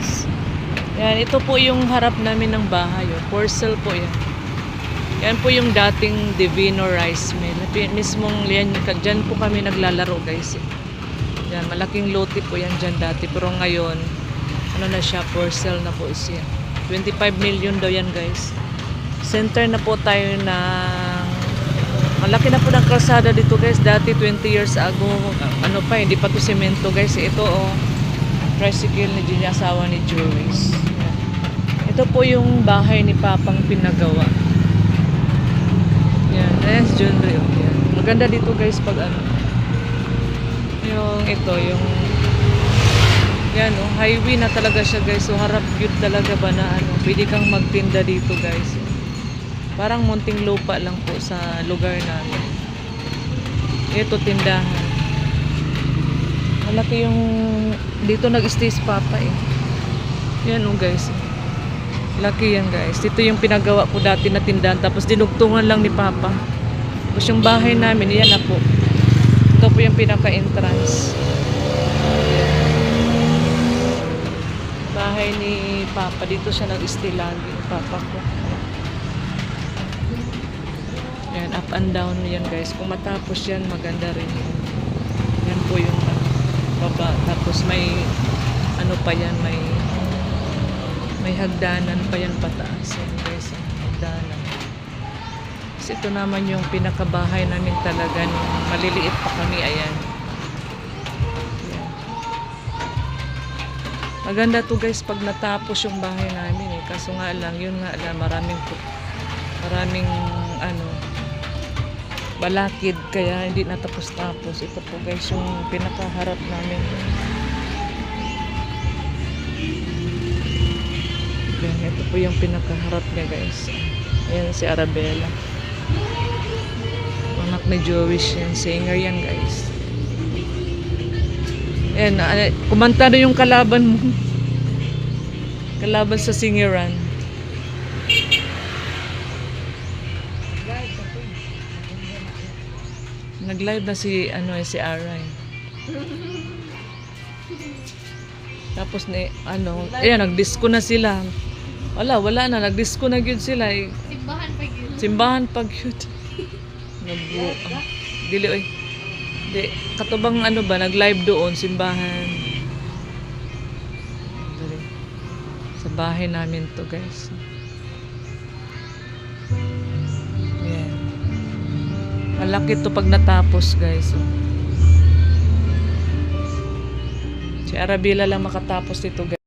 guys. Yan, ito po yung harap namin ng bahay. Oh. For sale po yan. Yan po yung dating Divino Rice Mill. Mismong yan, dyan po kami naglalaro guys. Yan, malaking lote po yan dyan dati. Pero ngayon, ano na siya, for sale na po siya. 25 million daw yan guys. Center na po tayo na malaki na po ng kalsada dito guys. Dati 20 years ago, ano pa, hindi pa to semento guys. Ito oh, tricycle ni asawa ni Juris. Ito po yung bahay ni Papang pinagawa. Yan, ayan si John Rio. Yan. Maganda dito guys pag ano. Yung ito, yung yan oh, highway na talaga siya guys. So harap yun talaga ba na ano, pwede kang magtinda dito guys. Parang munting lupa lang po sa lugar namin. Ito tindahan. Malaki yung dito nag-stay si Papa eh. Yan oh guys. Laki yan guys. Dito yung pinagawa ko dati na tindahan. Tapos dinugtungan lang ni Papa. Tapos yung bahay namin, yan na po. Ito po yung pinaka-entrance. Bahay ni Papa. Dito siya nag-stay lagi. Papa ko. Yan, up and down yan guys. Kung matapos yan, maganda rin yun. Yan po yung baba. Tapos may ano pa yan, may hagdanan pa yan pataas. Yan guys, yung hagdanan. Kasi ito naman yung pinakabahay namin talaga nung maliliit pa kami. Ayan. Yan. Maganda to guys pag natapos yung bahay namin eh. Kaso nga lang, yun nga lang, maraming ano, balakid kaya hindi natapos-tapos. Ito po guys yung pinakaharap namin. Yan, ito po yung pinakaharap niya guys. Ayan si Arabella. Anak ni Jowish yan. Singer yan guys. Ayan, kumanta na yung kalaban mo. Kalaban sa singeran. Nag-live na si ano si Aray. Tapos ni ano, ayan nag-disco na sila. Wala na, nag-disco na gyud sila. Simbahan pa gyud. Simbahan pa gyud. Nagbuo. Dili oy. Di katubang ano ba nag-live doon simbahan. Dali. Sa bahay namin to, guys. Ayan. Malaki to pag natapos, guys. Si Arabella lang makatapos dito, guys.